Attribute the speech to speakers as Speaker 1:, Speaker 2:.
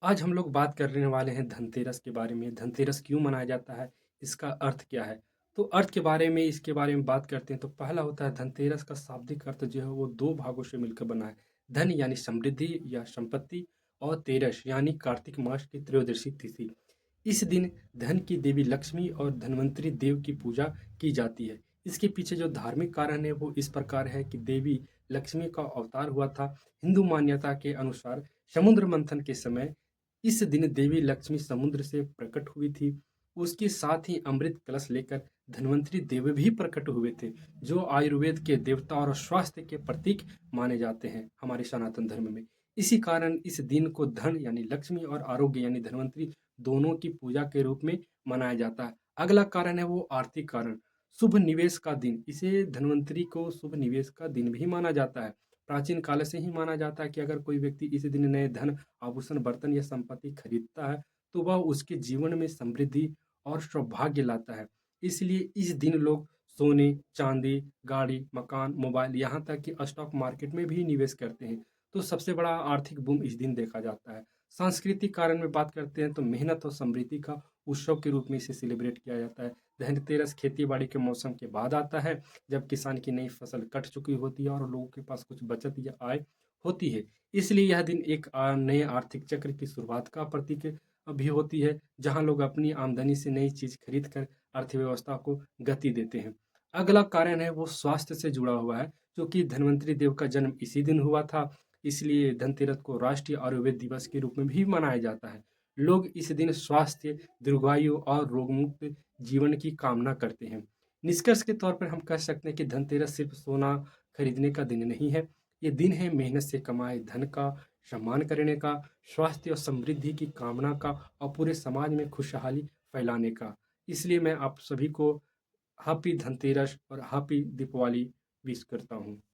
Speaker 1: आज हम लोग बात करने वाले हैं धनतेरस के बारे में। धनतेरस क्यों मनाया जाता है? इसका अर्थ क्या है? तो अर्थ के बारे में इसके बारे में बात करते हैं तो पहला होता है धनतेरस का शाब्दिक अर्थ जो है वो 2 भागों से मिलकर बना है। धन यानी समृद्धि या संपत्ति और तेरस यानी कार्तिक मास की त्रयोदशी तिथि। इस दिन धन की देवी लक्ष्मी और धन्वंतरी देव की पूजा की जाती है। इसके पीछे जो धार्मिक कारण है वो इस प्रकार है कि देवी लक्ष्मी का अवतार हुआ था। हिंदू मान्यता के अनुसार समुद्र मंथन के समय इस दिन देवी लक्ष्मी समुद्र से प्रकट हुई थी। उसके साथ ही अमृत कलश लेकर धन्वंतरी देव भी प्रकट हुए थे, जो आयुर्वेद के देवता और स्वास्थ्य के प्रतीक माने जाते हैं हमारे सनातन धर्म में। इसी कारण इस दिन को धन यानी लक्ष्मी और आरोग्य यानी धन्वंतरी दोनों की पूजा के रूप में मनाया जाता है। अगला कारण है वो आर्थिक कारण। शुभ निवेश का दिन, इसे धन्वंतरी को शुभ निवेश का दिन भी माना जाता है। प्राचीन काल से ही माना जाता है कि अगर कोई व्यक्ति इस दिन नए धन, आभूषण, बर्तन या संपत्ति खरीदता है, तो वह उसके जीवन में समृद्धि और सौभाग्य लाता है। इसलिए इस दिन लोग सोने, चांदी, गाड़ी, मकान, मोबाइल, यहाँ तक कि स्टॉक मार्केट में भी निवेश करते हैं। तो सबसे बड़ा आर्थिक बूम इस दिन देखा जाता है। सांस्कृतिक कारण में बात करते हैं तो मेहनत और समृद्धि का उत्सव के रूप में इसे सेलिब्रेट किया जाता है। धनतेरस खेती-बाड़ी के मौसम के बाद आता है, जब किसान की नई फसल कट चुकी होती है और लोगों के पास कुछ बचत या आय होती है। इसलिए यह दिन एक नए आर्थिक चक्र की शुरुआत का प्रतीक भी होती है, जहाँ लोग अपनी आमदनी से नई चीज़ खरीद कर अर्थव्यवस्था को गति देते हैं। अगला कारण है वो स्वास्थ्य से जुड़ा हुआ है, क्योंकि धन्वंतरी देव का जन्म इसी दिन हुआ था, इसलिए धनतेरस को राष्ट्रीय आयुर्वेद दिवस के रूप में भी मनाया जाता है। लोग इस दिन स्वास्थ्य, दीर्घायु और रोगमुक्त जीवन की कामना करते हैं। निष्कर्ष के तौर पर हम कह सकते हैं कि धनतेरस सिर्फ सोना खरीदने का दिन नहीं है। ये दिन है मेहनत से कमाए धन का सम्मान करने का, स्वास्थ्य और समृद्धि की कामना का और पूरे समाज में खुशहाली फैलाने का। इसलिए मैं आप सभी को हैप्पी धनतेरस और हैप्पी दीपावली विश करता हूँ।